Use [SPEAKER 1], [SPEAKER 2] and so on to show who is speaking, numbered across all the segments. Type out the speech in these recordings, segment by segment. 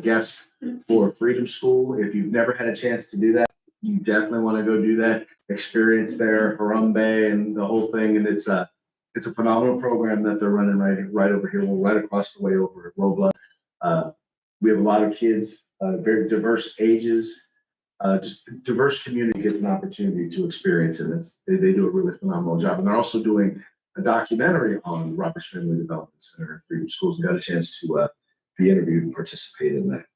[SPEAKER 1] guest for Freedom School. If you've never had a chance to do that, you definitely want to go do that. Experience there, Harambe and the whole thing. And it's a phenomenal program that they're running right over here. We're right across the way over at Robla. We have a lot of kids, very diverse ages, just diverse community gets an opportunity to experience it. They do a really phenomenal job. And they're also doing a documentary on Roberts Family Development Center at Freedom Schools, and got a chance to be interviewed and participate in that.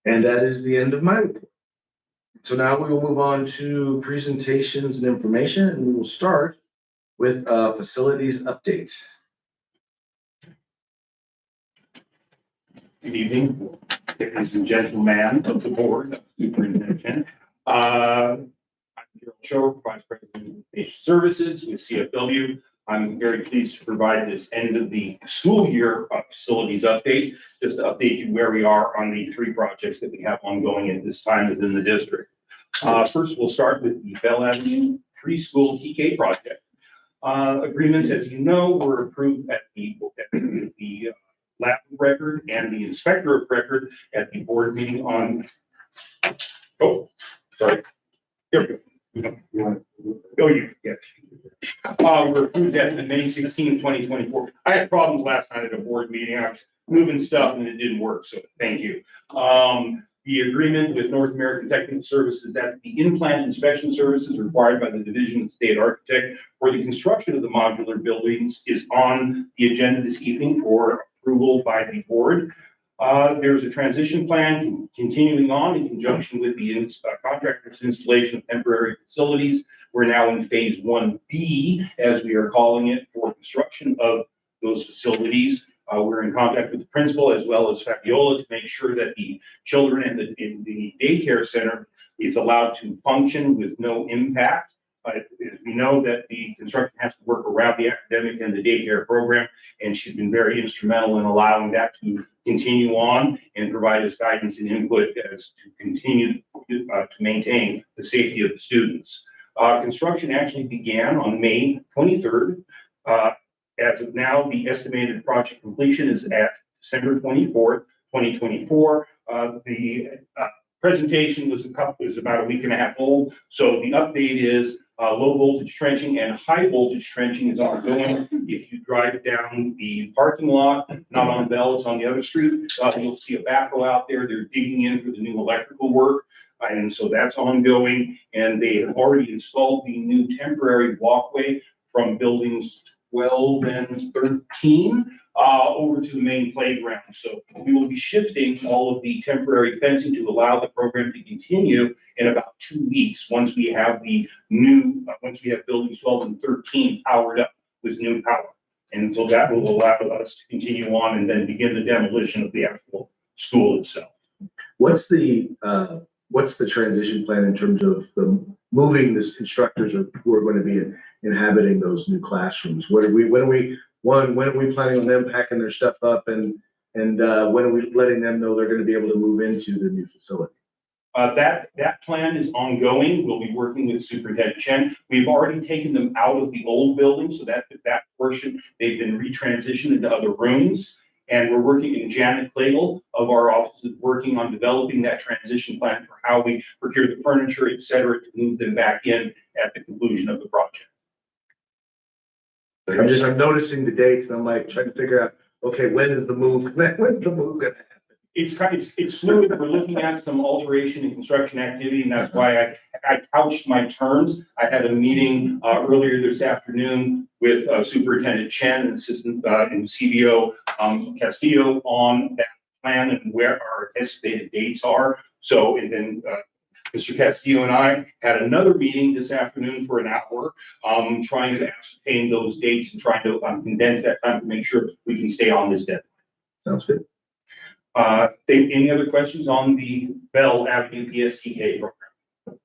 [SPEAKER 1] And that is the end of my report. So now we will move on to presentations and information, and we will start with facilities update.
[SPEAKER 2] Good evening, ladies and gentlemen of the board, Superintendent. I'm Gerald Show, Vice President of Patient Services with CFW. I'm very pleased to provide this end of the school year facilities update, just to update you where we are on the 3 projects that we have ongoing at this time within the district. First, we'll start with the Bell Avenue Preschool TK project. Agreements, as you know, were approved at the lab record and the inspector of record at the board meeting on, here we go. Were approved at the May 16, 2024. I had problems last night at a board meeting. I was moving stuff and it didn't work, so thank you. The agreement with North American Technical Services, that's the in-plant inspection services required by the Division of State Architect for the construction of the modular buildings, is on the agenda this evening for approval by the board. There's a transition plan continuing on in conjunction with the contractor's installation of temporary facilities. We're now in phase 1B, as we are calling it, for construction of those facilities. We're in contact with the principal as well as Fabiola to make sure that the children in the daycare center is allowed to function with no impact. We know that the construction has to work around the academic and the daycare program, and she's been very instrumental in allowing that to continue on and provide us guidance and input as to continue to maintain the safety of the students. Construction actually began on May 23rd. As of now, the estimated project completion is at December 24th, 2024. The presentation was about a week and a half old. So the update is low voltage trenching and high voltage trenching is ongoing. If you drive down the parking lot, not on Bell, it's on the other street, you'll see a backhoe out there. They're digging in for the new electrical work. And so that's ongoing. And they have already installed the new temporary walkway from buildings 12 and 13 over to the main playground. So we will be shifting all of the temporary fencing to allow the program to continue in about 2 weeks once we have the new, once we have buildings 12 and 13 powered up with new power. And so that will allow us to continue on and then begin the demolition of the actual school itself.
[SPEAKER 1] What's the transition plan in terms of the moving the instructors who are going to be inhabiting those new classrooms? When are we planning on them packing their stuff up, and when are we letting them know they're going to be able to move into the new facility?
[SPEAKER 2] That plan is ongoing. We'll be working with Superintendent Chen. We've already taken them out of the old building, so that portion, they've been retransitioned into other rooms. And we're working in Janet Clagle of our offices, working on developing that transition plan for how we procure the furniture, et cetera, to move them back in at the conclusion of the project.
[SPEAKER 1] I'm noticing the dates, and I'm like trying to figure out, okay, when's the move going to happen?
[SPEAKER 2] It's fluid. We're looking at some alteration and construction activity, and that's why I couched my terms. I had a meeting earlier this afternoon with Superintendent Chen and Assistant and CBO Castillo on that plan and where our estimated dates are. So, and then Mr. Castillo and I had another meeting this afternoon for an hour, trying to ascertain those dates and trying to condense that time to make sure we can stay on this deadline.
[SPEAKER 1] Sounds good.
[SPEAKER 2] Any other questions on the Bell Avenue PSTK program?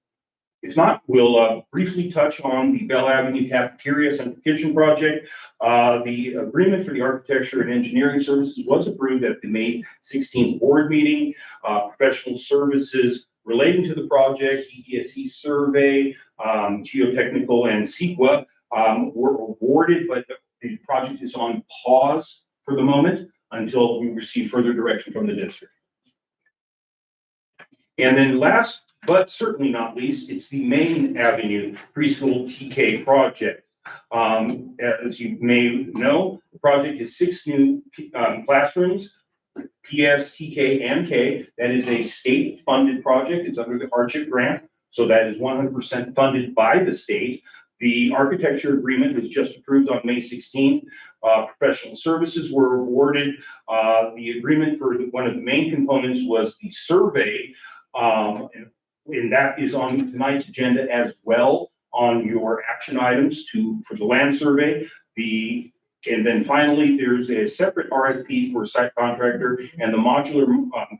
[SPEAKER 2] If not, we'll briefly touch on the Bell Avenue Cafeteria Central Kitchen project. The agreement for the architecture and engineering services was approved at the May 16th board meeting. Professional services relating to the project, ETSC survey, geotechnical, and CEQA were awarded, but the project is on pause for the moment. until we receive further direction from the district. And then last, but certainly not least, it's the Main Avenue Preschool TK project. As you may know, the project is 6 new classrooms, PS, TK, and K. That is a state-funded project. It's under the hardship grant, so that is 100% funded by the state. The architecture agreement was just approved on May 16th. Professional services were awarded. The agreement for one of the main components was the survey, and that is on tonight's agenda as well on your action items for the land survey. And then finally, there's a separate RFP for site contractor and the modular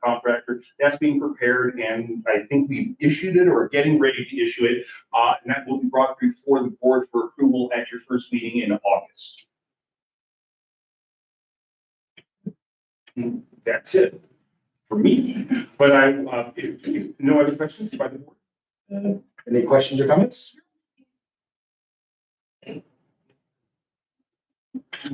[SPEAKER 2] contractor that's being prepared, and I think we've issued it or are getting ready to issue it, and that will be brought before the board for approval at your first meeting in August. That's it for me. But if no other questions by the board.
[SPEAKER 1] Any questions or comments? I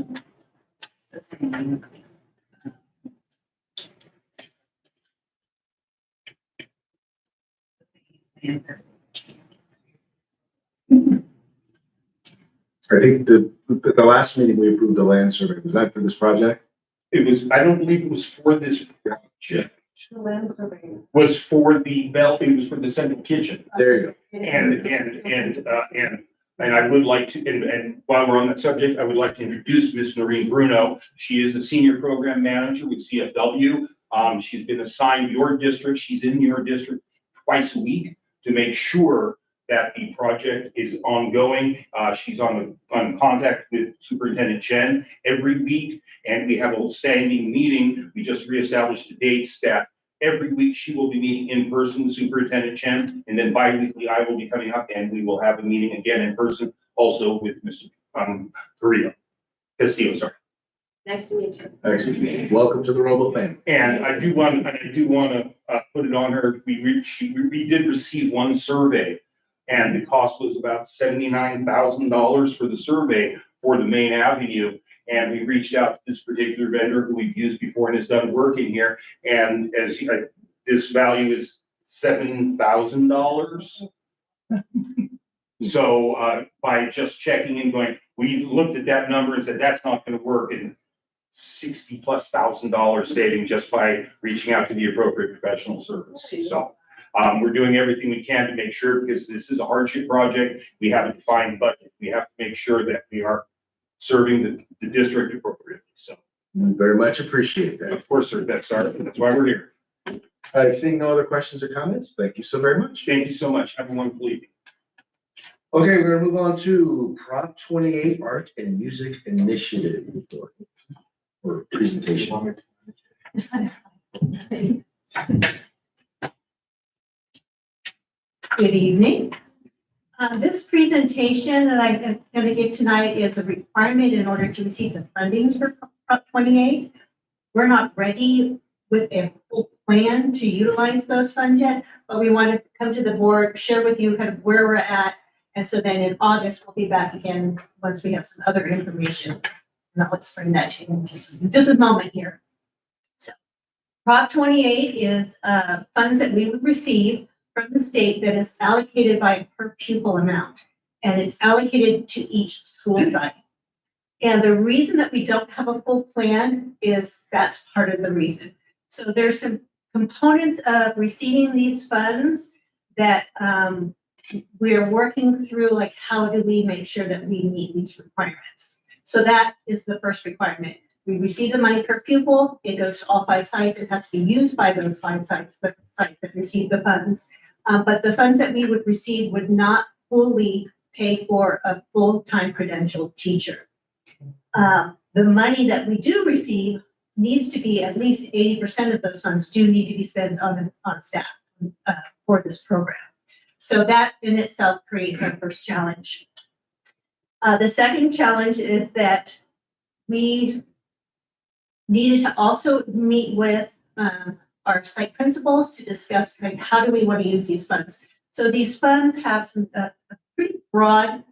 [SPEAKER 1] think the last meeting we approved the land survey. Was that for this project?
[SPEAKER 2] It was, I don't believe it was for this project.
[SPEAKER 3] The land survey.
[SPEAKER 2] Was for the it was for the central kitchen.
[SPEAKER 1] There you go.
[SPEAKER 2] And I would like to, and while we're on that subject, I would like to introduce Miss Noreen Bruno. She is a senior program manager with CFW. She's been assigned your district. She's in your district twice a week to make sure that the project is ongoing. She's on contact with Superintendent Chen every week, and we have a standing meeting. We just reestablished the dates that every week she will be meeting in person with Superintendent Chen, and then bi-weekly I will be coming up and we will have a meeting again in person also with Mr. Castillo, sorry.
[SPEAKER 3] Nice to meet you.
[SPEAKER 1] Excellent. Welcome to the Robla family.
[SPEAKER 2] And I do want to put it on her. We did receive one survey, and the cost was about $79,000 for the survey for the Main Avenue. And we reached out to this particular vendor who we've used before and has done work in here. And as this value is $7,000. So by just checking and going, we looked at that number and said, that's not going to work. And $60,000+ saving just by reaching out to the appropriate professional service. So we're doing everything we can to make sure, because this is a hardship project. We have a defined budget. We have to make sure that we are serving the district appropriately. So
[SPEAKER 1] We very much appreciate that.
[SPEAKER 2] of course, sir, that's why we're here.
[SPEAKER 1] Seeing no other questions or comments, thank you so very much.
[SPEAKER 2] Thank you so much. Have a wonderful evening.
[SPEAKER 1] Okay, we're gonna move on to Prop 28 Art and Music Initiative for presentation.
[SPEAKER 4] Good evening. This presentation that I'm going to give tonight is a requirement in order to receive the fundings for Prop 28. We're not ready with a full plan to utilize those funds yet, but we want to come to the board, share with you kind of where we're at. And so then in August, we'll be back again once we have some other information. And I'll explain that to you in just a moment here. So Prop 28 is funds that we would receive from the state that is allocated by a per pupil amount, and it's allocated to each school site. And the reason that we don't have a full plan is that's part of the reason. So there's some components of receiving these funds that we're working through, like how do we make sure that we meet these requirements? So that is the first requirement. We receive the money per pupil, it goes to all 5 sites, it has to be used by those 5 sites, the sites that receive the funds. But the funds that we would receive would not fully pay for a full-time credentialed teacher. The money that we do receive needs to be at least 80% of those funds do need to be spent on staff for this program. So that in itself creates our first challenge. The second challenge is that we needed to also meet with our site principals to discuss how do we want to use these funds. So these funds have some a pretty broad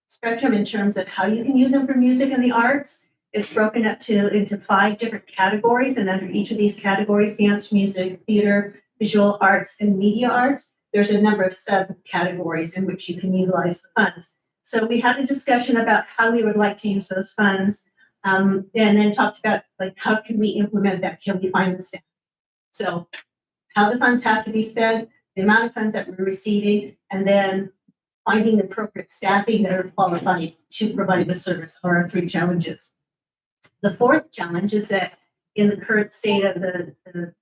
[SPEAKER 4] spectrum in terms of how you can use them for music and the arts. It's broken up into 5 different categories, and under each of these categories, dance, music, theater, visual arts, and media arts, there's a number of subcategories in which you can utilize the funds. So we had a discussion about how we would like to use those funds, and then talked about like how can we implement that? Can we find the staff? So how the funds have to be spent, the amount of funds that we're receiving, and then finding the appropriate staffing that are qualified to provide the service are our 3 challenges. The 4th challenge is that in the current state of the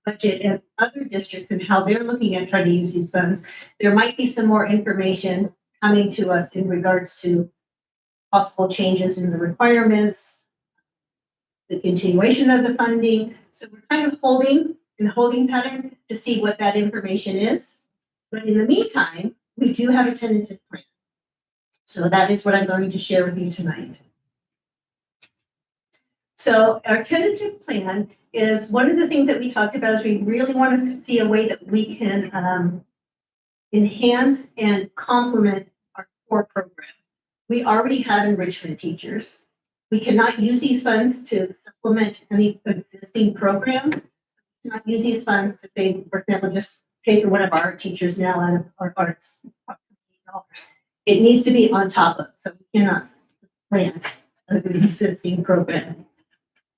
[SPEAKER 4] budget and other districts and how they're looking at trying to use these funds, there might be some more information coming to us in regards to possible changes in the requirements, the continuation of the funding. So we're kind of holding pattern to see what that information is. But in the meantime, we do have a tentative plan. So that is what I'm going to share with you tonight. So our tentative plan is one of the things that we talked about is we really want to see a way that we can enhance and complement our core program. We already have enrichment teachers. We cannot use these funds to supplement any existing program. We cannot use these funds to say, for example, just pay for one of our teachers now out of our arts. It needs to be on top of, so we cannot supplant an existing program.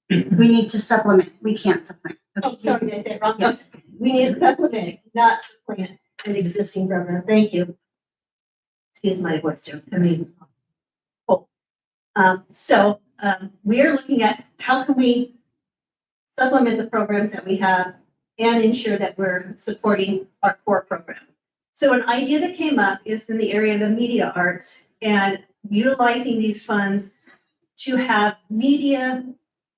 [SPEAKER 5] We need to supplement, we can't supplement.
[SPEAKER 4] Oh, sorry, did I say it wrong?
[SPEAKER 5] Yes.
[SPEAKER 4] We need to supplement, not supplant an existing program. Thank you. Excuse my voice, Joe. I mean, we are looking at how can we supplement the programs that we have and ensure that we're supporting our core program. So an idea that came up is in the area of the media arts and utilizing these funds to have media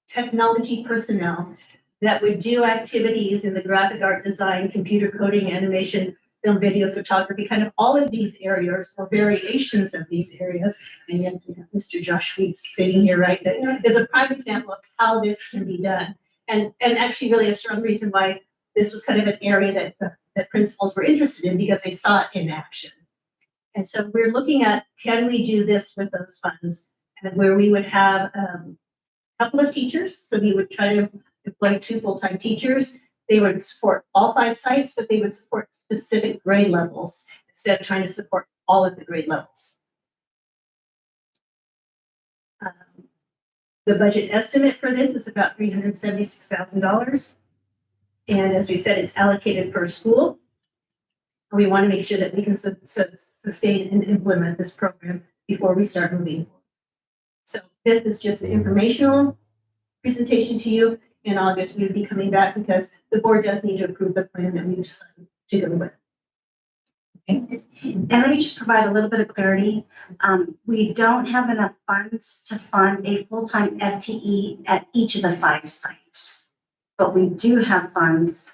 [SPEAKER 4] technology personnel that would do activities in the graphic art design, computer coding, animation, film, video, photography, kind of all of these areas or variations of these areas. And yes, we have Mr. Josh Weeks sitting here, right? That is a prime example of how this can be done. And actually really a strong reason why this was kind of an area that principals were interested in because they saw it in action. And so we're looking at, can we do this with those funds? And where we would have a couple of teachers. So we would try to employ 2 full-time teachers. They would support all 5 sites, but they would support specific grade levels instead of trying to support all of the grade levels. The budget estimate for this is about $376,000. And as we said, it's allocated per school. We want to make sure that we can sustain and implement this program before we start moving. So this is just an informational presentation to you. In August, we would be coming back because the board does need to approve the plan that we decided to go with.
[SPEAKER 5] And let me just provide a little bit of clarity. We don't have enough funds to fund a full-time FTE at each of the 5 sites. But we do have funds,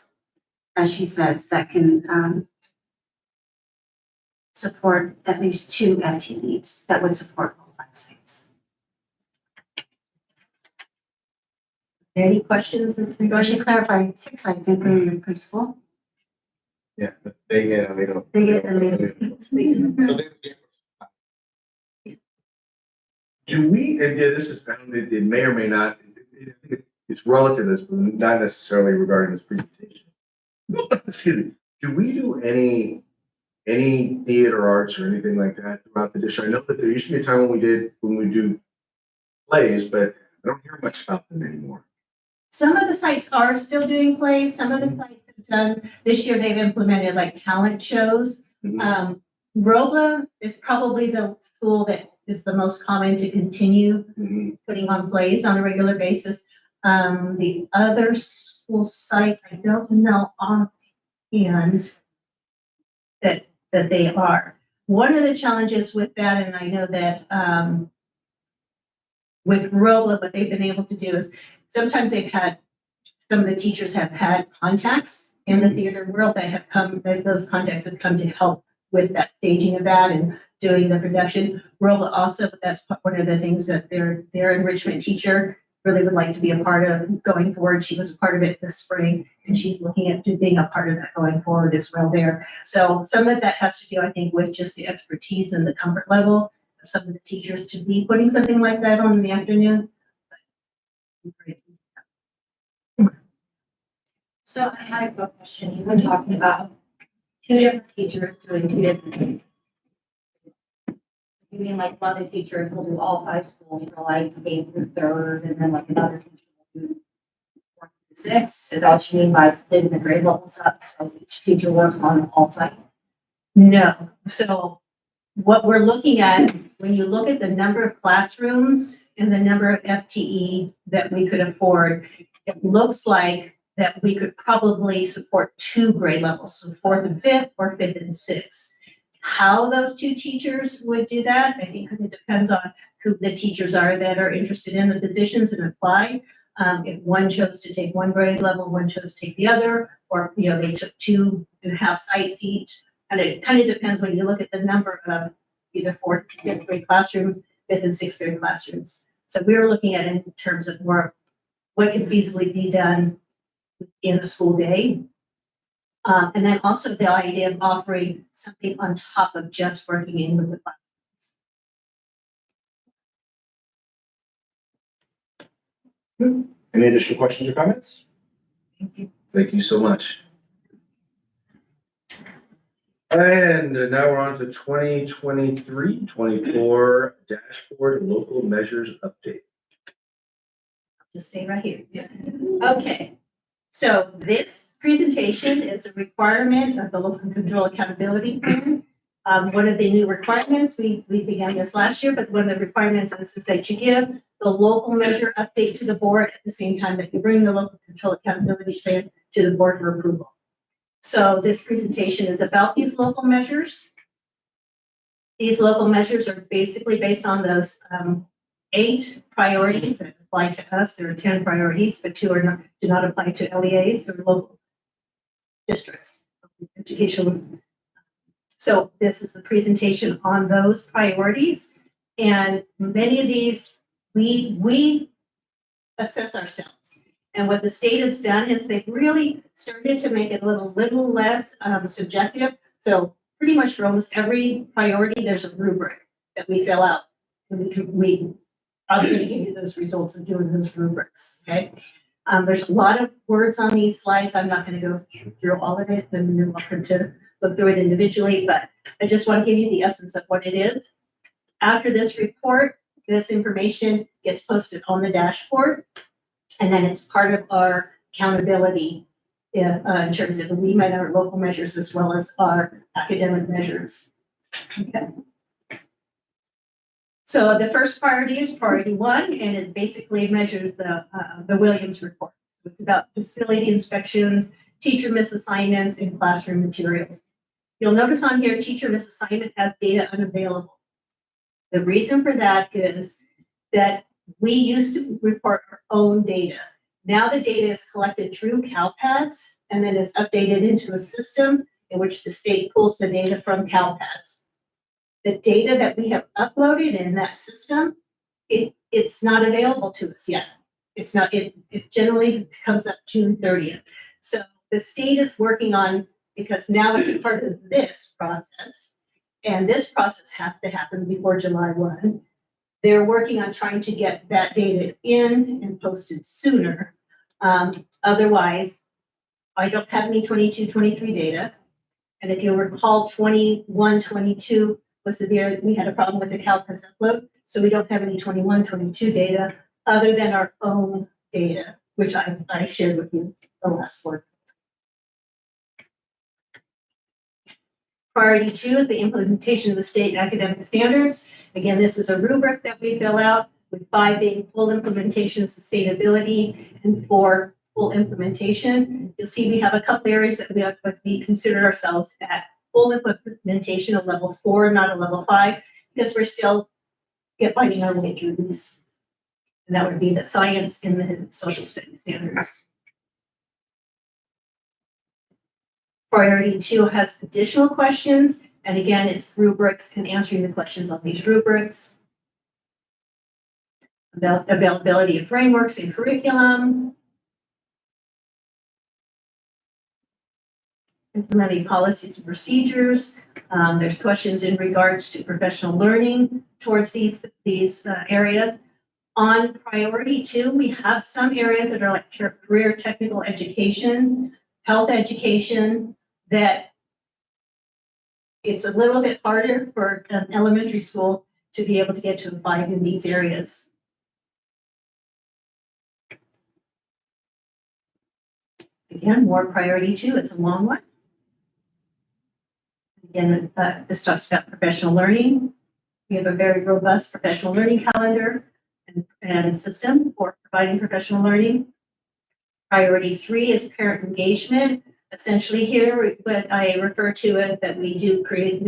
[SPEAKER 5] as she says, that can support at least 2 FTEs that would support all 5 sites.
[SPEAKER 4] Any questions with
[SPEAKER 5] I
[SPEAKER 4] regards
[SPEAKER 5] should
[SPEAKER 4] to
[SPEAKER 5] clarify 6 sites, including the preschool.
[SPEAKER 6] Yeah, but they get a little.
[SPEAKER 5] They get a little.
[SPEAKER 6] So they-
[SPEAKER 1] Do we, and yeah, this is, I don't know, it may or may not, it's relative, to this, but not necessarily regarding this presentation. Excuse me, do we do any theater arts or anything like that throughout the district? I know that there used to be a time when we do plays, but I don't hear much about them anymore.
[SPEAKER 4] Some of the sites are still doing plays. Some of the sites have done, this year they've implemented like talent shows.
[SPEAKER 1] Mhm.
[SPEAKER 4] Robla is probably the school that is the most common to continue
[SPEAKER 1] Mhm.
[SPEAKER 4] putting on plays on a regular basis. The other school sites, I don't know offhand that they are. One of the challenges with that, and I know that with Robla, what they've been able to do is sometimes some of the teachers have had contacts in the theater world that those contacts have come to help with that staging of that and doing the production. Robla also, that's one of the things that their enrichment teacher really would like to be a part of going forward. She was a part of it this spring, and she's looking at being a part of that going forward as well there. So some of that has to do, I think, with just the expertise and the comfort level of some of the teachers to be putting something like that on in the afternoon.
[SPEAKER 3] So I had a quick question. You were talking about two different teachers doing two different things. You mean like one of the teachers will do all five schools for like eighth through third, and then like another teacher will do fourth through sixth? Is that what you mean by splitting the grade levels up, so each teacher works on all sides?
[SPEAKER 4] No. So what we're looking at, when you look at the number of classrooms and the number of FTE that we could afford, it looks like that we could probably support two grade levels, so fourth and fifth or fifth and sixth. How those two teachers would do that, I think it depends on who the teachers are that are interested in the positions and apply. If one chose to take one grade level, one chose to take the other, or, they took 2.5 sites each. And it kind of depends when you look at the number of either fourth, fifth grade classrooms, fifth and sixth grade classrooms. So we're looking at it in terms of more what can feasibly be done in a school day. And then also the idea of offering something on top of just working in with the classrooms.
[SPEAKER 1] Any additional questions or comments?
[SPEAKER 4] Thank you.
[SPEAKER 1] Thank you so much. And now we're on to 2023-24 dashboard and local measures update.
[SPEAKER 4] Just stay right here. Okay. So this presentation is a requirement of the local control accountability plan. One of the new requirements, we began this last year, but one of the requirements is that you give the local measure update to the board at the same time that you bring the local control accountability plan to the board for approval. So this presentation is about these local measures. These local measures are basically based on those 8 priorities that apply to us. There are 10 priorities, but 2 do not apply to LEAs or local districts, educational. So this is the presentation on those priorities. And many of these, we assess ourselves. And what the state has done is they've really started to make it a little less subjective. So pretty much for almost every priority, there's a rubric that we fill out. And I'm going to give you those results of doing those rubrics, okay? There's a lot of words on these slides. I'm not going to go through all of it, and you're welcome to look through it individually, but I just want to give you the essence of what it is. After this report, this information gets posted on the dashboard, and then it's part of our accountability in terms of we met our local measures as well as our academic measures. Okay. So the first priority is priority 1, and it basically measures the Williams report. So it's about facility inspections, teacher misassignments, and classroom materials. You'll notice on here, teacher misassignment has data unavailable. The reason for that is that we used to report our own data. Now the data is collected through CalPads and then is updated into a system in which the state pulls the data from CalPads. The data that we have uploaded in that system, it's not available to us yet. It generally comes up June 30th. So the state is working on, because now it's a part of this process, and this process has to happen before July 1. They're working on trying to get that data in and posted sooner. Otherwise, I don't have any 22-23 data. And if you'll recall, 21-22 was the year we had a problem with the CalPads upload. So we don't have any 21-22 data other than our own data, which I shared with you the last quarter. Priority 2 is the implementation of the state academic standards. Again, this is a rubric that we fill out, with 5 being full implementation of sustainability and 4 full implementation. You'll see we have a couple areas that we consider ourselves at full implementation of level 4, not a level 5, because we're still finding our way through these. And that would be the science and the social studies standards. Priority 2 has additional questions, and again, it's rubrics and answering the questions on these rubrics. About availability of frameworks and curriculum. Implementing policies and procedures. There's questions in regards to professional learning towards these areas. On priority two, we have some areas that are like career technical education, health education, that it's a little bit harder for an elementary school to be able to get to apply in these areas. Again, more priority two, it's a long one. Again, this talks about professional learning. We have a very robust professional learning calendar and system for providing professional learning. Priority three is parent engagement. Essentially here, what I refer to as that we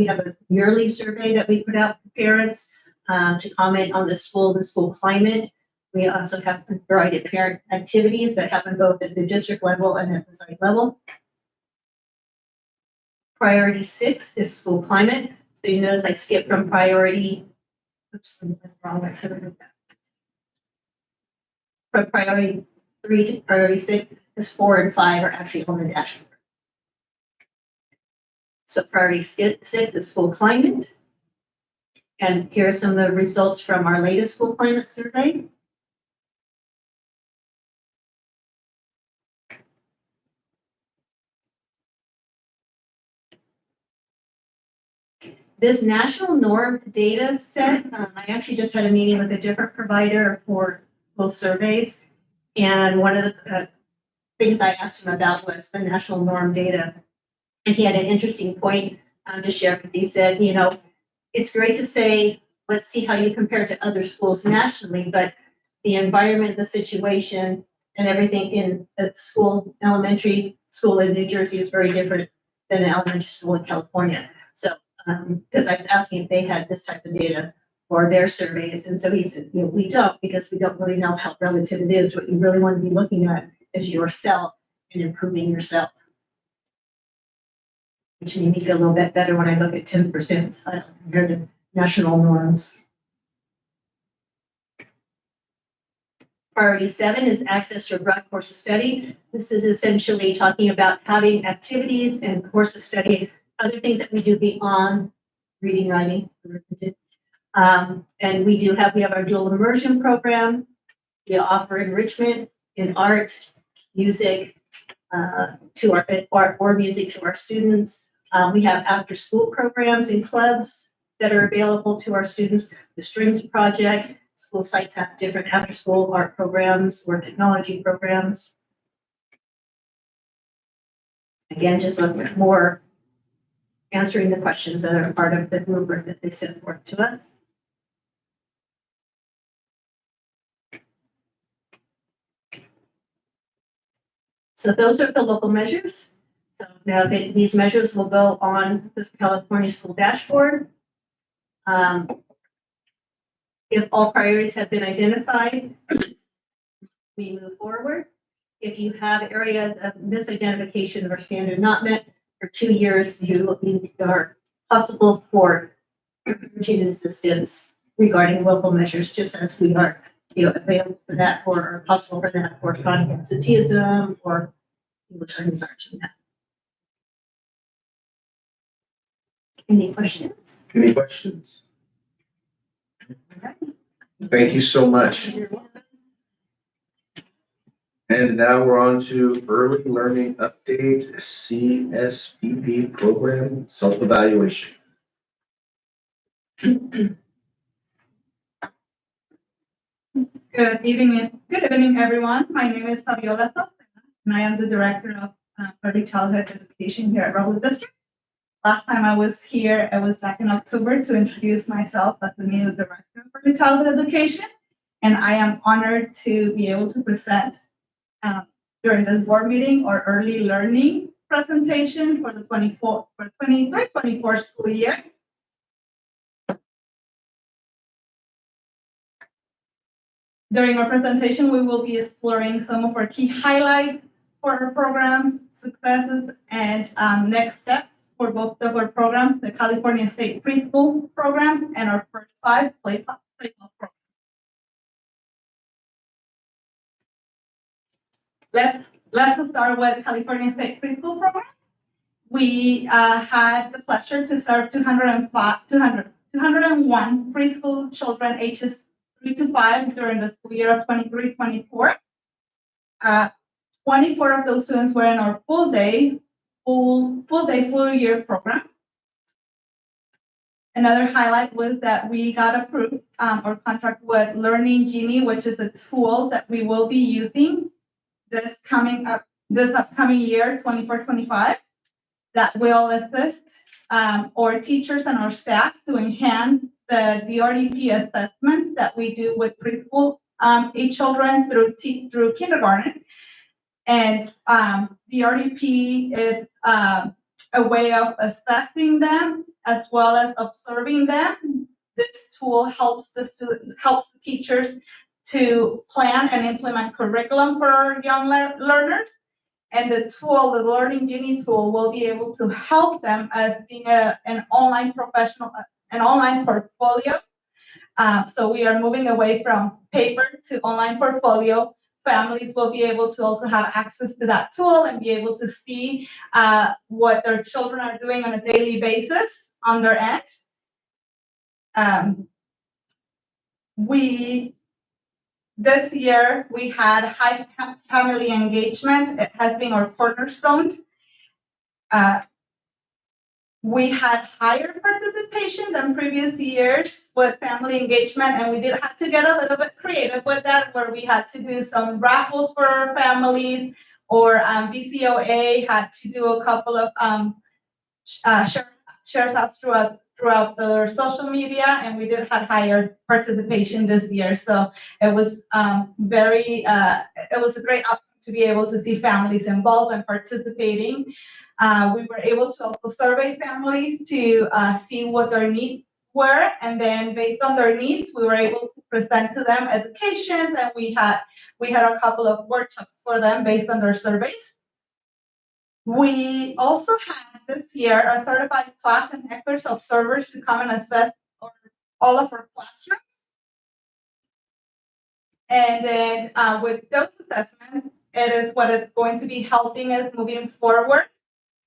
[SPEAKER 4] have a yearly survey that we put out for parents to comment on the school climate. We also have provided parent activities that happen both at the district level and at the site level. Priority six is school climate. So you notice I skipped from priority, oops, I went wrong, I should have written that. From priority three to priority six, is 4 and 5 are actually on the dashboard. So priority six is school climate. And here are some of the results from our latest school climate survey. This national norm data set, I actually just had a meeting with a different provider for both surveys. And one of the things I asked him about was the national norm data. And he had an interesting point to share because he said, you know, it's great to say, let's see how you compare to other schools nationally, but the environment, the situation, and everything in a school, elementary school in New Jersey is very different than an elementary school in California. So, because I was asking if they had this type of data for their surveys, and so he said, you know, we don't, because we don't really know how relative it is. What you really want to be looking at is yourself and improving yourself. Which made me feel a little bit better when I look at 10% compared to national norms. Priority 7 is access to a broad course of study. This is essentially talking about having activities and course of study, other things that we do beyond reading, writing, arithmetic. And we have our dual immersion program. We offer enrichment in art, music, to our art or music to our students. We have after school programs and clubs that are available to our students. The Strings Project, school sites have different after school art programs or technology programs. Again, just look at more answering the questions that are part of the rubric that they sent forth to us. So those are the local measures. So now these measures will go on the California School Dashboard. If all priorities have been identified, we move forward. If you have areas of misidentification or standard not met for 2 years, you are possible for urgent assistance regarding local measures, just as we are, available for that or possible for that for chronic absenteeism or English learners aren't that. Any questions?
[SPEAKER 1] Any questions? Thank you so much. And now we're on to early learning update, CSPP program, self-evaluation.
[SPEAKER 7] Good evening, everyone. My name is Fabiola Sosa, and I am the Director of Early Childhood Education here at Robla District. Last time I was here, I was back in October to introduce myself as the new Director of Early Childhood Education, and I am honored to be able to present during this board meeting or early learning presentation for the 23-24 school year. During our presentation, we will be exploring some of our key highlights for our programs, successes, and next steps for both of our programs, the California State Preschool programs and our first 5 Playhouse programs. Let's start with California State Preschool programs. We had the pleasure to serve 201 preschool children ages 3 to 5 during the school year of 23-24. 24 of those students were in our full year program. Another highlight was that we got approved or contract with Learning Genie, which is a tool that we will be using this upcoming year, 24-25, that will assist our teachers and our staff to enhance the DRDP assessments that we do with preschool age children through kindergarten. And the RDP is a way of assessing them as well as observing them. This tool helps the teachers to plan and implement curriculum for our young learners. And the tool, the Learning Genie tool, will be able to help them as being an online professional, an online portfolio. So we are moving away from paper to online portfolio. Families will be able to also have access to that tool and be able to see what their children are doing on a daily basis on their end. This year, we had high family engagement. It has been our cornerstone. We had higher participation than previous years with family engagement, and we did have to get a little bit creative with that, where we had to do some raffles for our families, or BCOA had to do a couple of shares out throughout their social media, and we did have higher participation this year. So it was it was a great outcome to be able to see families involved and participating. We were able to also survey families to see what their needs were, and then based on their needs, we were able to present to them educations, and we had a couple of workshops for them based on their surveys. We also had this year a certified class and ECHRS observers to come and assess all of our classrooms. And then with those assessments, it is what it's going to be helping us moving forward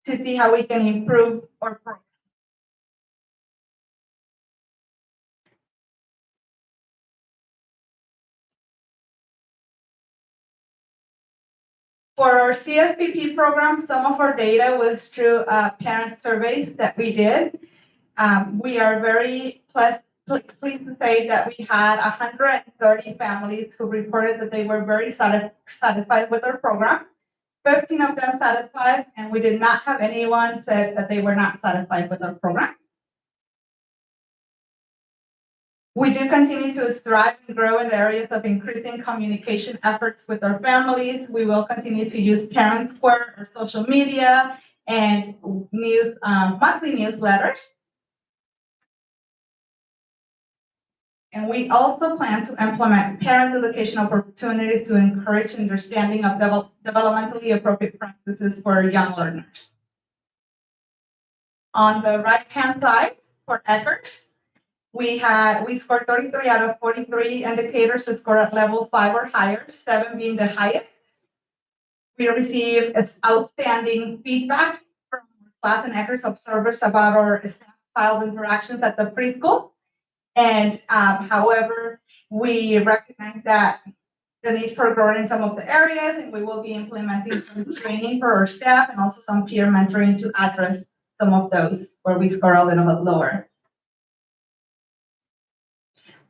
[SPEAKER 7] to see how we can improve our program. For our CSPP program, some of our data was through parent surveys that we did. We are very pleased to say that we had 130 families who reported that they were very satisfied with our program. 15 of them satisfied, and we did not have anyone said that they were not satisfied with our program. We do continue to strive and grow in the areas of increasing communication efforts with our families. We will continue to use Parent Square or social media and monthly newsletters. And we also plan to implement parent education opportunities to encourage understanding of developmentally appropriate practices for young learners. On the right-hand side, for ECHRS, we scored 33 out of 43 indicators to score at level 5 or higher, 7 being the highest. We received outstanding feedback from class and ECHRS observers about our staff-child interactions at the preschool. And however, we recognize that the need for growth in some of the areas, and we will be implementing some training for our staff and also some peer mentoring to address some of those where we score a little bit lower.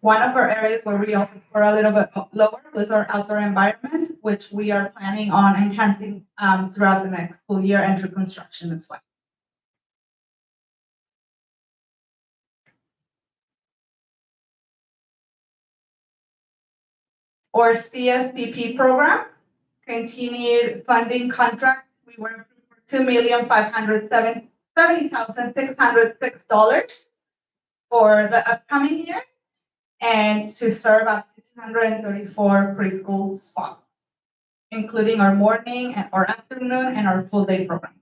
[SPEAKER 7] One of our areas where we also score a little bit lower was our outdoor environment, which we are planning on enhancing throughout the next school year and through construction as well. Our CSPP program continued funding contract. We were approved for $2,570,606 for the upcoming year, and to serve up to 234 preschool spots, including our morning and our afternoon and our full day program.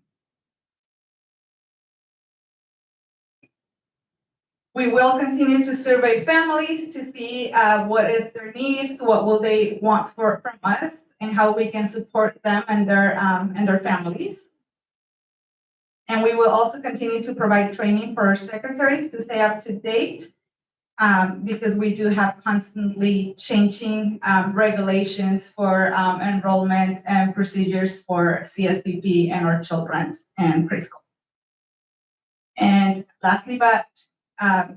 [SPEAKER 7] We will continue to survey families to see what is their needs, what will they want from us, and how we can support them and their families. And we will also continue to provide training for our secretaries to stay up to date because we do have constantly changing regulations for enrollment and procedures for CSBP and our children and preschool. And lastly, but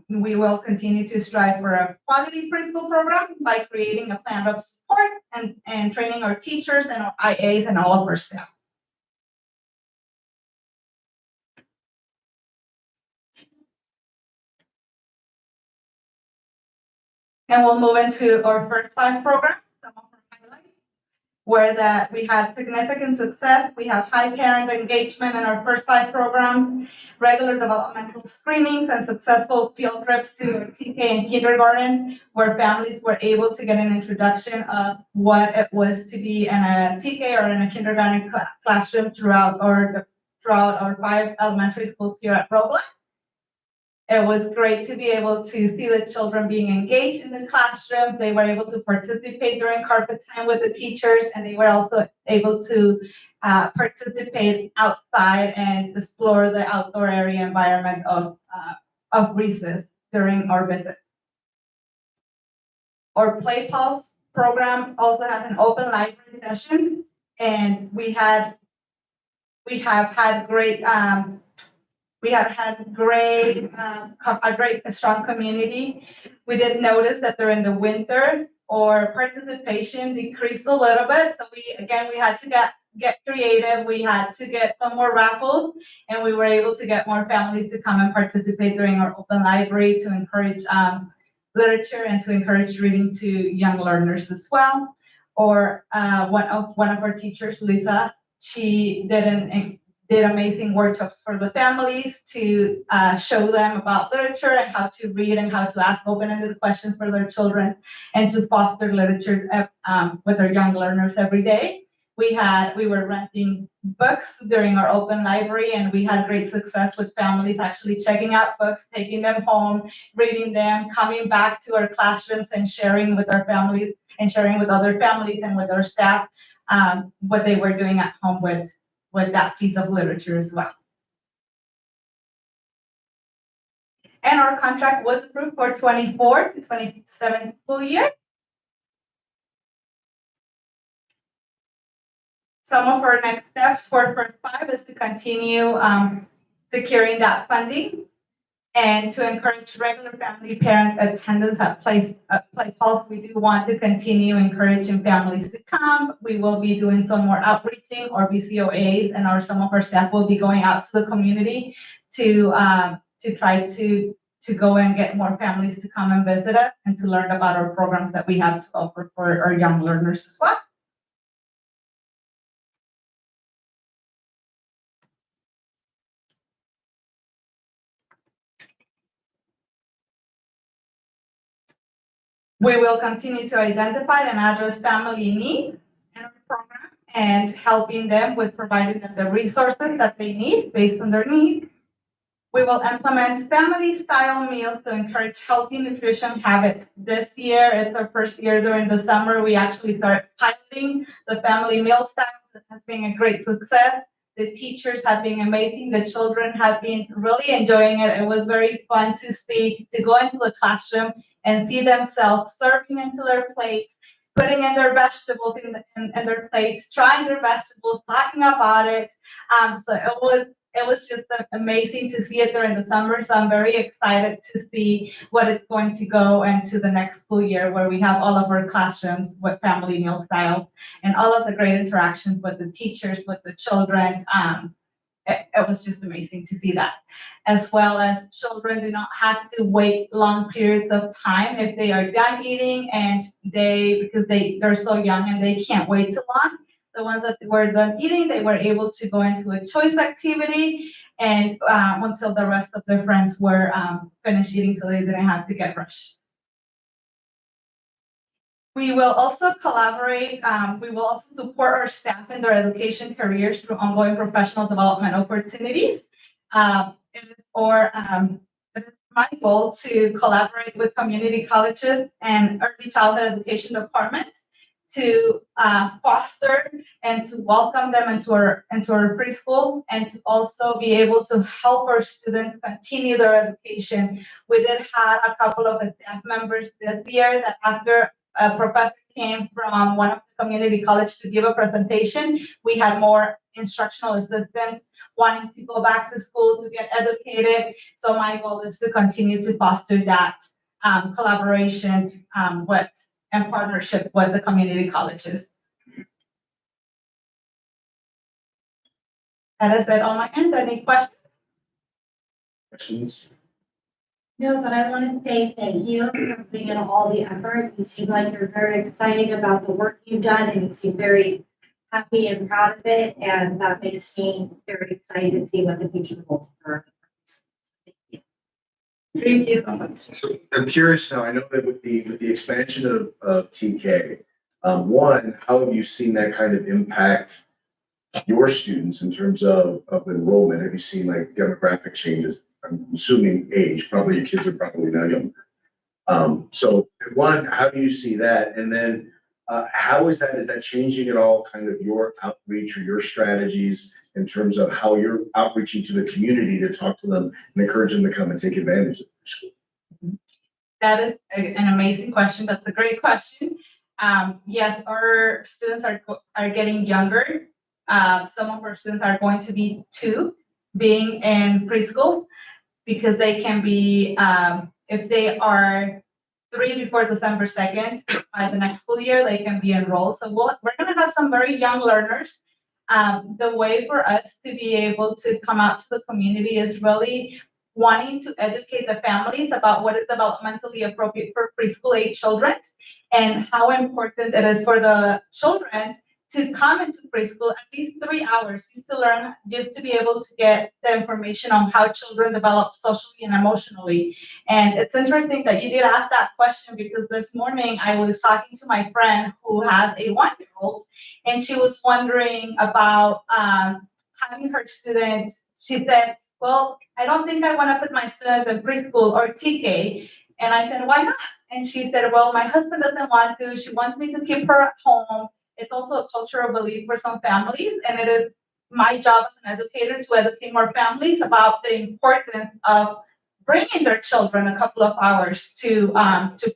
[SPEAKER 7] we will continue to strive for a quality preschool program by creating a plan of support and training our teachers and our IAs and all of our staff. And we'll move into our first 5 programs, some of our highlights, where we had significant success. We have high parent engagement in our first 5 programs, regular developmental screenings, and successful field trips to TK and kindergarten, where families were able to get an introduction of what it was to be in a TK or in a kindergarten classroom throughout our 5 elementary schools here at Robla. It was great to be able to see the children being engaged in the classrooms. They were able to participate during carpet time with the teachers, and they were also able to participate outside and explore the outdoor area environment of recess during our visit. Our Play Pulse program also has an open library sessions, and we have had great a strong community. We did notice that during the winter, our participation decreased a little bit. So we had to get creative. We had to get some more raffles, and we were able to get more families to come and participate during our open library to encourage literature and to encourage reading to young learners as well. Or one of our teachers, Lisa, she did amazing workshops for the families to show them about literature and how to read and how to ask open-ended questions for their children and to foster literature with our young learners every day. We were renting books during our open library, and we had great success with families actually checking out books, taking them home, reading them, coming back to our classrooms and sharing with our families and sharing with other families and with our staff what they were doing at home with that piece of literature as well. And our contract was approved for 24 to 27 school year. Some of our next steps for first 5 is to continue securing that funding and to encourage regular family parent attendance at Play Pulse. We do want to continue encouraging families to come. We will be doing some more outreaching or BCOAs, and some of our staff will be going out to the community to try to go and get more families to come and visit us and to learn about our programs that we have to offer for our young learners as well. We will continue to identify and address family needs in our program and helping them with providing them the resources that they need based on their needs. We will implement family-style meals to encourage healthy nutrition habits. This year, it's our first year during the summer. We actually started piloting the family meal style. It has been a great success. The teachers have been amazing. The children have been really enjoying it. It was very fun to go into the classroom and see themselves serving into their plates, putting in their vegetables in their plates, trying their vegetables, talking about it. So it was just amazing to see it during the summer. So I'm very excited to see what it's going to go into the next school year, where we have all of our classrooms with family meal styles and all of the great interactions with the teachers, with the children. It was just amazing to see that, as well as children do not have to wait long periods of time if they are done eating, and because they're so young and they can't wait too long. The ones that were done eating, they were able to go into a choice activity and until the rest of their friends were finished eating, so they didn't have to get rushed. We will also collaborate. We will also support our staff in their education careers through ongoing professional development opportunities. It is my goal to collaborate with community colleges and early childhood education departments to foster and to welcome them into our preschool, and to also be able to help our students continue their education. We did have a couple of staff members this year that after a professor came from one of the community college to give a presentation, we had more instructional assistants wanting to go back to school to get educated. So my goal is to continue to foster that collaboration with and partnership with the community colleges. That is it on my end. Any questions?
[SPEAKER 1] Questions?
[SPEAKER 5] No, but I want to say thank you for putting in all the effort. You seem like you're very excited about the work you've done and you seem very happy and proud of it. And that makes me very excited to see what the future holds for.
[SPEAKER 7] Thank you so much.
[SPEAKER 1] So I'm curious now, I know that with the expansion of TK, one, how have you seen that kind of impact your students in terms of enrollment? Have you seen like demographic changes? I'm assuming age, probably your kids are probably now younger. So one, how do you see that? And then how is that changing at all kind of your outreach or your strategies in terms of how you're outreaching to the community to talk to them and encourage them to come and take advantage of the school?
[SPEAKER 7] That is an amazing question. That's a great question. Yes, our students are getting younger. Some of our students are going to be 2 being in preschool, because they can be, if they are 3 before December 2nd, by the next school year, they can be enrolled. So we're gonna have some very young learners. The way for us to be able to come out to the community is really wanting to educate the families about what is developmentally appropriate for preschool age children, and how important it is for the children to come into preschool at least 3 hours just to learn, just to be able to get the information on how children develop socially and emotionally. And it's interesting that you did ask that question, because this morning I was talking to my friend who has a 1-year-old, and she was wondering about having her student. She said, well, I don't think I want to put my student in preschool or TK. And I said, why not? And she said, well, my husband doesn't want to. She wants me to keep her at home. It's also a cultural belief for some families, and it is my job as an educator to educate more families about the importance of bringing their children a couple of hours to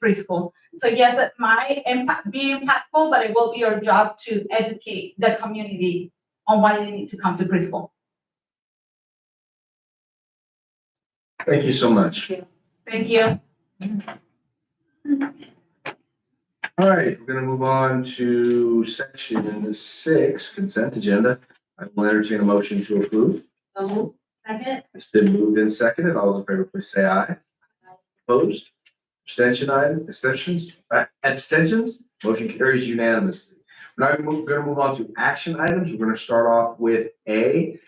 [SPEAKER 7] preschool. So yes, it might be impactful, but it will be our job to educate the community on why they need to come to preschool.
[SPEAKER 1] Thank you so much.
[SPEAKER 7] Thank you.
[SPEAKER 1] All right, we're gonna move on to section 6, consent agenda. I will entertain a motion to approve.
[SPEAKER 5] Second.
[SPEAKER 1] It's been moved and seconded. All those in favor, please say aye. Opposed? Abstentions? Motion carries unanimously. Now we're gonna move on to action items. We're gonna start off with A,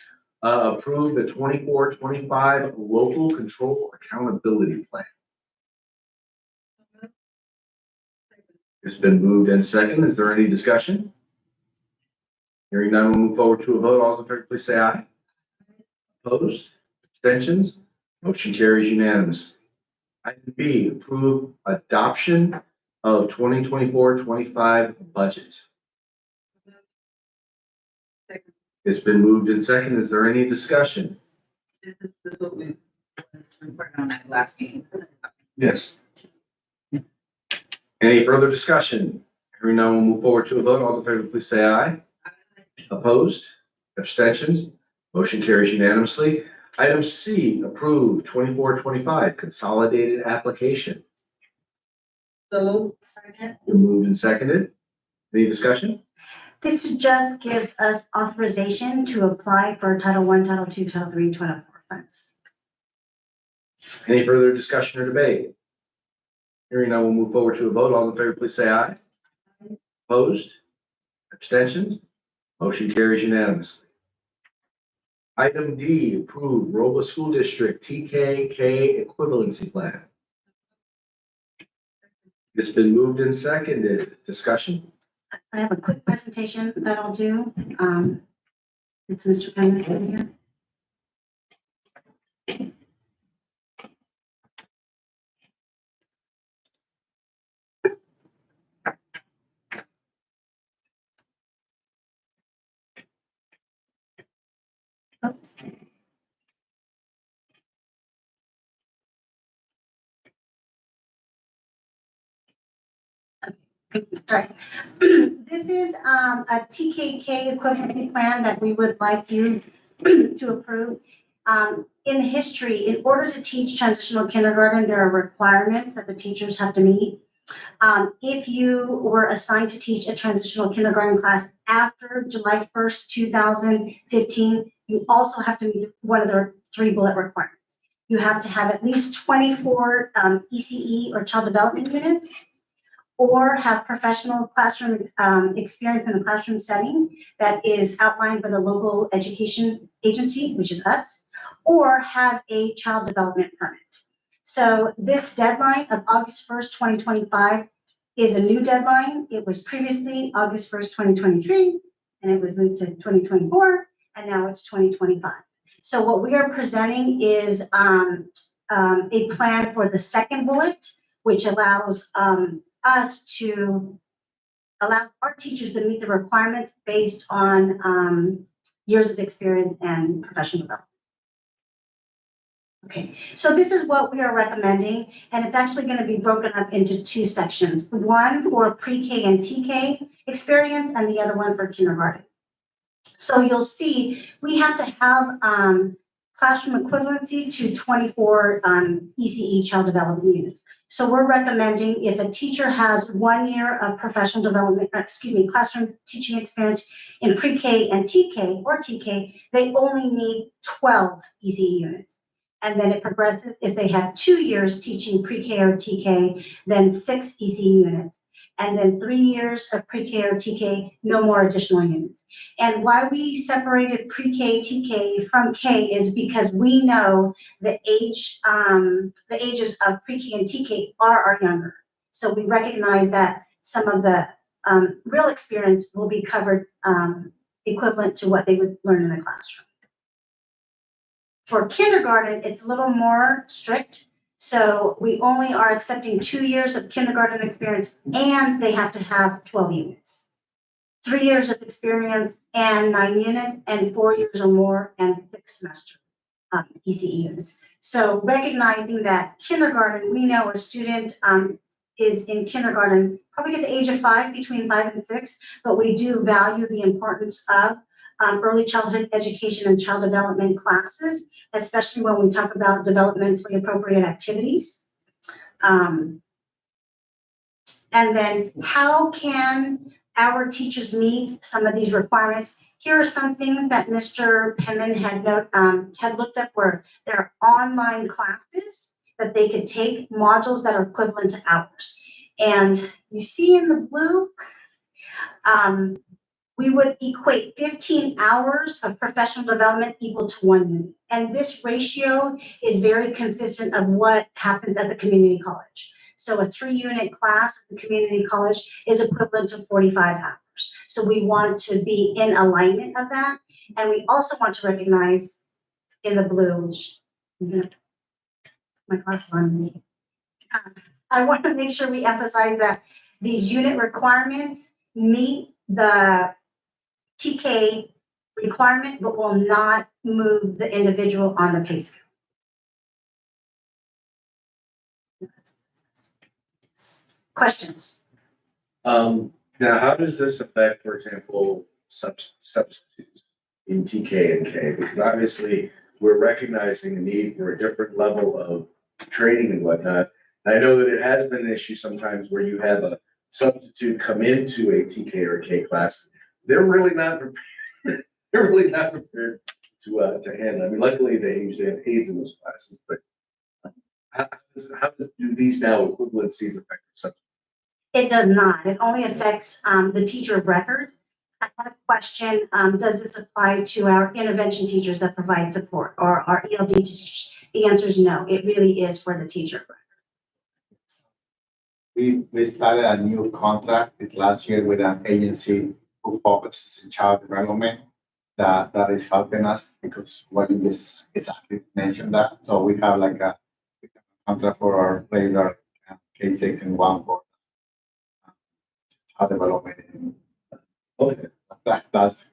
[SPEAKER 1] approve the 24-25 local control accountability plan. It's been moved and seconded. Is there any discussion? Hearing none, we'll move forward to a vote. All those in favor, please say aye. Opposed? Abstentions? Motion carries unanimously. Item B, approve adoption of 2024-25 budget. It's been moved and seconded. Is there any discussion?
[SPEAKER 8] This is what we reported on that last meeting.
[SPEAKER 1] Yes. Any further discussion? Hearing none, we'll move forward to a vote. All in favor, please say aye. Opposed? Abstentions? Motion carries unanimously. Item C, approve 24-25 consolidated application.
[SPEAKER 8] So
[SPEAKER 5] Second.
[SPEAKER 1] Been moved and seconded. Any discussion?
[SPEAKER 5] This just gives us authorization to apply for Title I, Title II, Title III, Title IV funds.
[SPEAKER 1] Any further discussion or debate? Hearing none, we'll move forward to a vote. All in favor, please say aye. Opposed? Abstentions? Motion carries unanimously. Item D, approve Robla School District TKK equivalency plan. It's been moved and seconded. Discussion?
[SPEAKER 5] I have a quick presentation that I'll do. It's Mr. Penn here. Sorry. This is a TKK equivalency plan that we would like you to approve. In history, in order to teach transitional kindergarten, there are requirements that the teachers have to meet. If you were assigned to teach a transitional kindergarten class after July 1st, 2015, you also have to meet one of the 3 bullet requirements. You have to have at least 24 ECE or child development units, or have professional classroom experience in a classroom setting that is outlined by the local education agency, which is us, or have a child development permit. So this deadline of August 1st, 2025 is a new deadline. It was previously August 1st, 2023, and it was moved to 2024, and now it's 2025. So what we are presenting is a plan for the second bullet, which allows us to allow our teachers to meet the requirements based on years of experience and professional development. Okay, so this is what we are recommending, and it's actually going to be broken up into 2 sections. One for pre-K and TK experience, and the other one for kindergarten. So you'll see we have to have classroom equivalency to 24 ECE child development units. So we're recommending if a teacher has 1 year of professional development, classroom teaching experience in pre-K and TK or TK, they only need 12 ECE units. And then it progresses. If they have 2 years teaching pre-K or TK, then 6 ECE units. And then 3 years of pre-K or TK, no more additional units. And why we separated pre-K, TK from K is because we know the ages of pre-K and TK are younger. So we recognize that some of the real experience will be covered equivalent to what they would learn in the classroom. For kindergarten, it's a little more strict. So we only are accepting 2 years of kindergarten experience, and they have to have 12 units. 3 years of experience and 9 units, and 4 years or more and 6 semester ECE units. So recognizing that kindergarten, we know a student is in kindergarten probably at the age of 5, between 5 and 6, but we do value the importance of early childhood education and child development classes, especially when we talk about developmentally appropriate activities. And then how can our teachers meet some of these requirements? Here are some things that Mr. Penman had looked up where there are online classes that they could take, modules that are equivalent to ours. And you see in the blue, we would equate 15 hours of professional development equal to 1 unit. And this ratio is very consistent of what happens at the community college. So a 3-unit class at the community college is equivalent to 45 hours. So we want to be in alignment of that. And we also want to recognize in the blue, which my glasses on me. I want to make sure we emphasize that these unit requirements meet the TK requirement, but will not move the individual on the pay scale. Questions?
[SPEAKER 1] Now, how does this affect, for example, substitutes in TK and K? Because obviously we're recognizing the need for a different level of training and whatnot. And I know that it has been an issue sometimes where you have a substitute come into a TK or a K class. They're really not prepared. They're really not prepared to handle. I mean, luckily they usually have aides in those classes, but how do these now equivalencies affect substitutes?
[SPEAKER 5] It does not. It only affects the teacher of record. I had a question, does this apply to our intervention teachers that provide support or our ELD teachers? The answer is no. It really is for the teacher of record.
[SPEAKER 6] We started a new contract last year with an agency who focuses in child development that is helping us because what you just exactly mentioned that. So we have like a contract for our regular K6 and 1 for child development.
[SPEAKER 1] Okay.
[SPEAKER 6] That's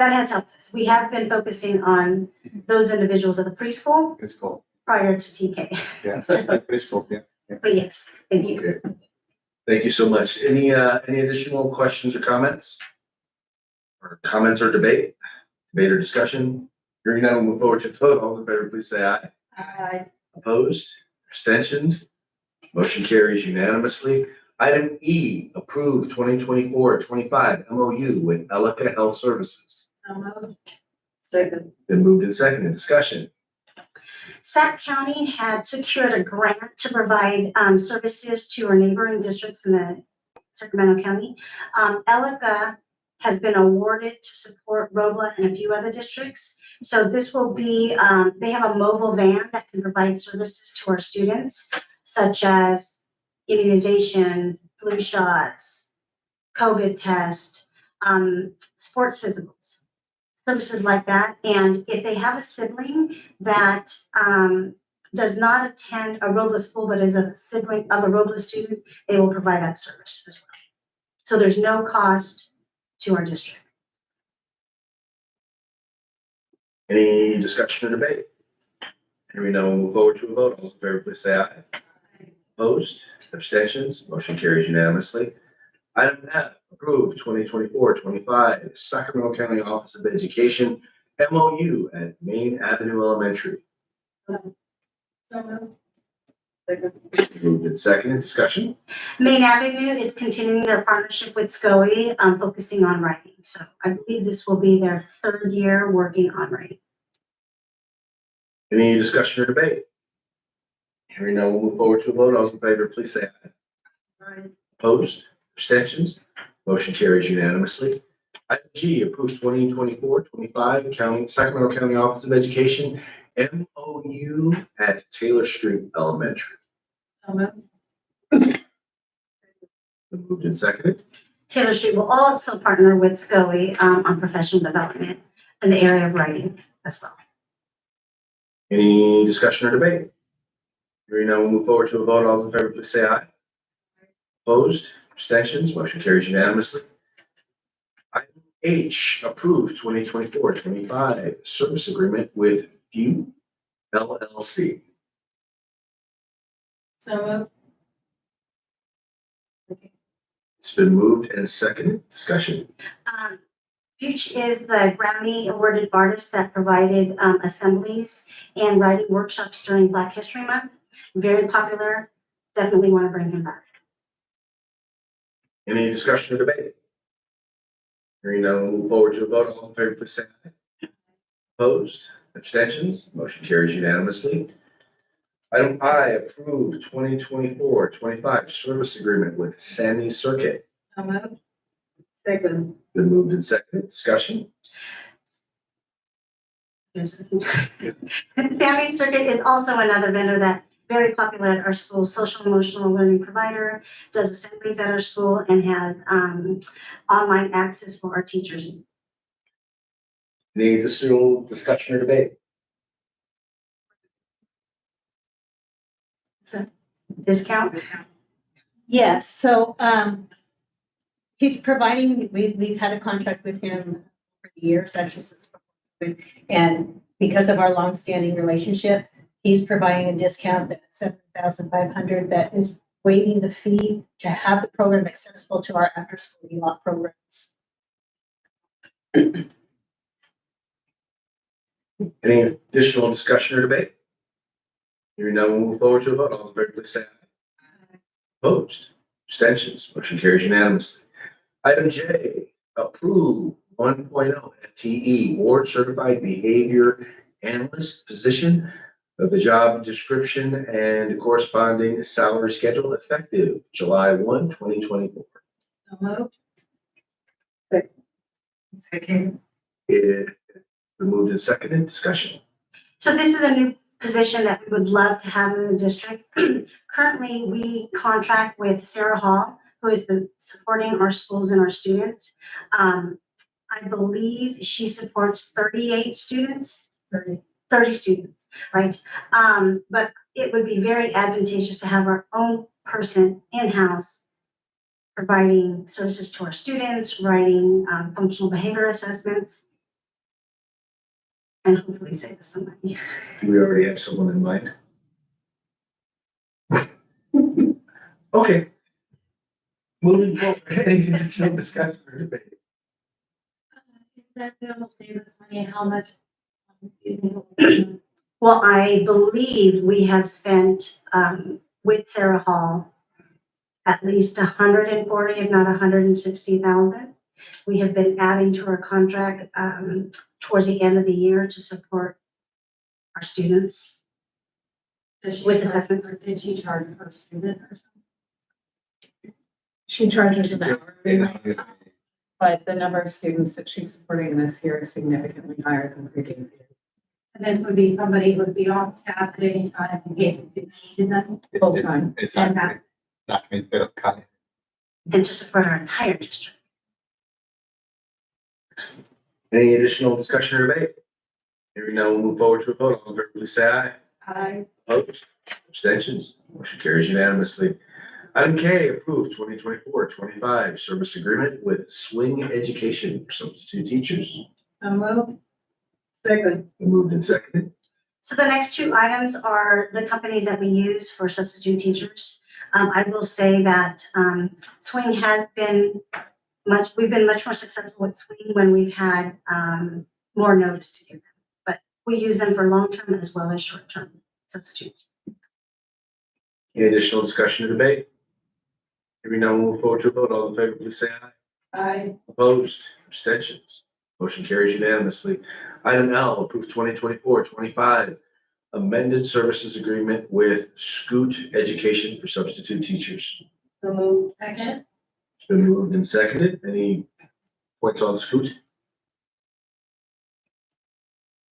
[SPEAKER 5] that has helped us. We have been focusing on those individuals at the preschool
[SPEAKER 6] Let's go.
[SPEAKER 5] prior to TK.
[SPEAKER 6] Yeah,
[SPEAKER 5] So,
[SPEAKER 6] let's go, yeah.
[SPEAKER 5] but yes, thank you.
[SPEAKER 1] Okay. Thank you so much. Any additional questions or comments? Or comments or debate or discussion? Hearing none, we'll move forward to the vote. All those in favor, please say aye.
[SPEAKER 8] Aye.
[SPEAKER 1] Opposed? Abstentions? Motion carries unanimously. Item E, approve 2024-25 MOU with Elica Health Services.
[SPEAKER 8] So moved. Second.
[SPEAKER 1] Then moved and seconded. Discussion.
[SPEAKER 5] Sac County had secured a grant to provide services to our neighboring districts in the Sacramento County. Elica has been awarded to support Robla and a few other districts. So this will be, they have a mobile van that can provide services to our students, such as immunization, flu shots, COVID test, sports physicals, services like that. And if they have a sibling that does not attend a Robla school, but is a sibling of a Robla student, they will provide that service as well. So there's no cost to our district.
[SPEAKER 1] Any discussion or debate? Hearing none, we'll move forward to a vote. All those in favor, please say aye. Opposed? Abstentions? Motion carries unanimously. Item F, approve 2024-25 Sacramento County Office of Education MOU at Main Avenue Elementary.
[SPEAKER 8] So moved. Second.
[SPEAKER 1] Moved and seconded. Discussion.
[SPEAKER 5] Main Avenue is continuing their partnership with SCOE, focusing on writing. So I believe this will be their third year working on writing.
[SPEAKER 1] Any discussion or debate? Hearing none, we'll move forward to a vote. All those in favor, please say aye.
[SPEAKER 8] Aye.
[SPEAKER 1] Opposed? Abstentions? Motion carries unanimously. Item G, approve 2024-25 Sacramento County Office of Education MOU at Taylor Street Elementary.
[SPEAKER 8] So moved.
[SPEAKER 1] Moved and seconded.
[SPEAKER 5] Taylor Street will also partner with SCOE on professional development in the area of writing as well.
[SPEAKER 1] Any discussion or debate? Hearing none, we'll move forward to a vote. All those in favor, please say aye. Opposed? Abstentions? Motion carries unanimously. Item H, approve 2024-25 service agreement with View LLC.
[SPEAKER 8] So moved.
[SPEAKER 1] It's been moved and seconded. Discussion.
[SPEAKER 5] Fuchs is the Grammy awarded artist that provided assemblies and writing workshops during Black History Month. Very popular. Definitely want to bring him back.
[SPEAKER 1] Any discussion or debate? Hearing none, we'll move forward to a vote. All those in favor, please say aye. Opposed? Abstentions? Motion carries unanimously. Item I, approve 2024-25 service agreement with Sammy Circuit.
[SPEAKER 8] So moved. Second.
[SPEAKER 1] Been moved and seconded. Discussion.
[SPEAKER 5] Sammy Circuit is also another vendor that very popular at our school, social emotional learning provider, does assemblies at our school and has online access for our teachers.
[SPEAKER 1] Any additional discussion or debate?
[SPEAKER 5] Discount?
[SPEAKER 4] Yes, so, he's providing, we've had a contract with him for years, actually since before. And because of our longstanding relationship, he's providing a discount that's $7,500 that is waiving the fee to have the program accessible to our after-school ELOC programs.
[SPEAKER 1] Any additional discussion or debate? Hearing none, we'll move forward to a vote. All those in favor, please say aye. Opposed? Abstentions? Motion carries unanimously. Item J, approve 1.0 FTE Board Certified Behavior Analyst position of the job description and corresponding salary schedule effective July 1, 2024.
[SPEAKER 8] So moved. Second.
[SPEAKER 1] It been moved and seconded. Discussion.
[SPEAKER 5] So this is a new position that we would love to have in the district. Currently, we contract with Sarah Hall, who has been supporting our schools and our students. I believe she supports 38 students, 30 students, right? But it would be very advantageous to have our own person in-house providing services to our students, writing functional behavior assessments, and hopefully save us some money.
[SPEAKER 1] Do we already have someone in mind? Okay. Moving forward, any additional discussion or debate?
[SPEAKER 3] Is that gonna save us money? How much?
[SPEAKER 5] Well, I believe we have spent, with Sarah Hall, at least 140, if not 160,000. We have been adding to our contract, towards the end of the year to support our students. With assessments.
[SPEAKER 3] Did she charge per student or something?
[SPEAKER 8] She charges an hour,
[SPEAKER 6] Yeah.
[SPEAKER 8] but the number of students that she's supporting this year is significantly higher than previous years.
[SPEAKER 3] And this would be somebody who would be on staff at any time in case it needed them.
[SPEAKER 8] Full time.
[SPEAKER 6] Exactly, exactly, instead of cutting.
[SPEAKER 5] And to support our entire district.
[SPEAKER 1] Any additional discussion or debate? Hearing none, we'll move forward to a vote. All in favor, please say aye.
[SPEAKER 3] I
[SPEAKER 1] Opposed? Abstentions? Motion carries unanimously. Item K, approved 2024-25 service agreement with Swing Education for substitute teachers.
[SPEAKER 3] so move.
[SPEAKER 8] Second.
[SPEAKER 1] Moved and seconded.
[SPEAKER 5] So the next two items are the companies that we use for substitute teachers. I will say that, Swing has been we've been much more successful with Swing when we've had, more notice to give them. But we use them for long-term as well as short-term substitutes.
[SPEAKER 1] Any additional discussion or debate? Hearing none, we'll move forward to a vote. All in favor, please say aye.
[SPEAKER 3] I
[SPEAKER 1] Opposed? Abstentions? Motion carries unanimously. Item L, approved 2024-25 amended services agreement with Scoot Education for substitute teachers.
[SPEAKER 3] so move. Second.
[SPEAKER 1] It's been moved and seconded. Any points on Scoot?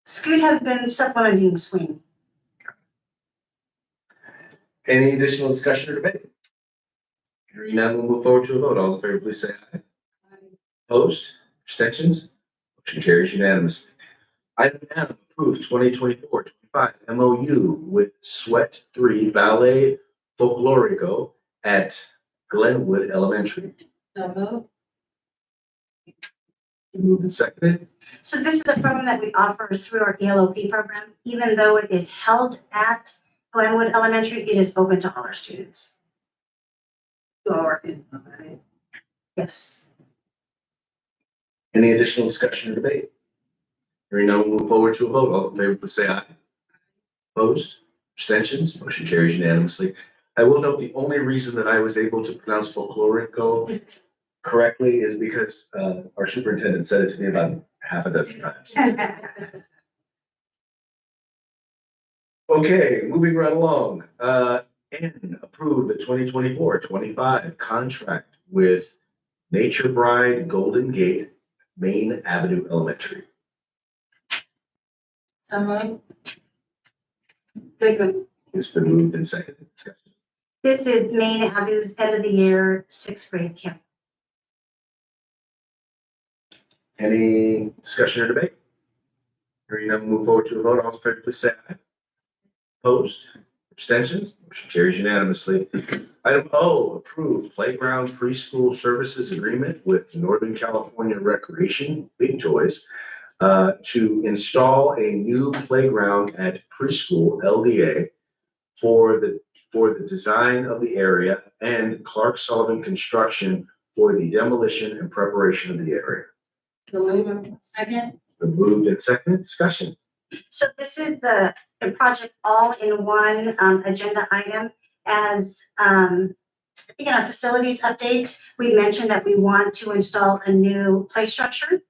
[SPEAKER 5] Scoot has been supplementing Swing.
[SPEAKER 1] Any additional discussion or debate? Hearing none, we'll move forward to a vote. All in favor, please say aye. Opposed? Abstentions? Motion carries unanimously. Item M, approved 2024-25 MOU with Sweat 3 Ballet Folklorico at Glenwood Elementary.
[SPEAKER 3] So move.
[SPEAKER 1] Moved and seconded.
[SPEAKER 5] So this is a program that we offer through our ELOP program. Even though it is held at Glenwood Elementary, it is open to all our students. Yes.
[SPEAKER 1] Any additional discussion or debate? Hearing none, we'll move forward to a vote. All in favor, please say aye. Opposed? Abstentions? Motion carries unanimously. I will note the only reason that I was able to pronounce folklorico correctly is because our superintendent said it to me about half a dozen times. Okay, moving right along. N, approve the 2024-25 contract with Nature Bride Golden Gate, Main Avenue Elementary.
[SPEAKER 3] So move. Second.
[SPEAKER 1] It's been moved and seconded. Discussion.
[SPEAKER 5] This is Main Avenue's end of the year sixth grade camp.
[SPEAKER 1] Any discussion or debate? Hearing none, move forward to a vote. All in favor, please say aye. Opposed? Abstentions? Motion carries unanimously. Item O, approved playground preschool services agreement with Northern California Recreation, Big Toys, to install a new playground at preschool LDA for the design of the area and Clark Sullivan Construction for the demolition and preparation of the area.
[SPEAKER 3] So move. Second.
[SPEAKER 1] Been moved and seconded. Discussion.
[SPEAKER 5] So this is the project all in one agenda item. As I think in our facilities update, we mentioned that we want to install a new play structure.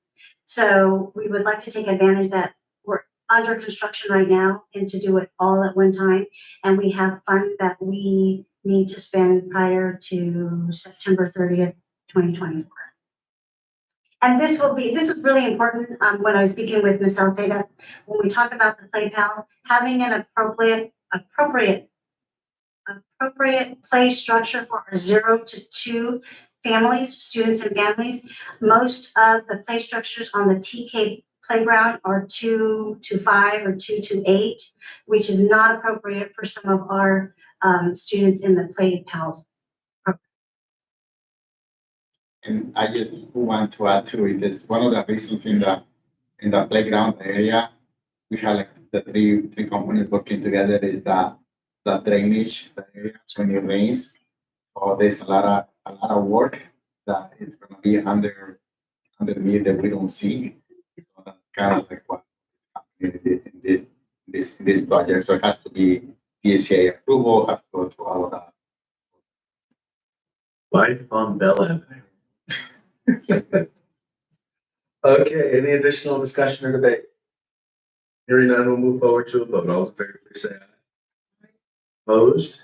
[SPEAKER 5] So we would like to take advantage that we're under construction right now and to do it all at one time. And we have funds that we need to spend prior to September 30th, 2024. And this is really important, when I was speaking with Ms. Salceda, when we talk about the play pals, having an appropriate play structure for our 0 to 2 families, students and families. Most of the play structures on the TK playground are 2 to 5 or 2 to 8, which is not appropriate for some of our students in the play pals.
[SPEAKER 6] And I just want to add to it, is one of the reasons in the playground area, we have like the three companies working together is the drainage, the areas when it rains. So there's a lot of work that is gonna be underneath that we don't see. So that's kind of like what happening in this project. So it has to be PSA approval, has to go to all of that.
[SPEAKER 1] Life on Bell Avenue. Okay, any additional discussion or debate? Hearing none, we'll move forward to a vote. All in favor, please say aye. Opposed?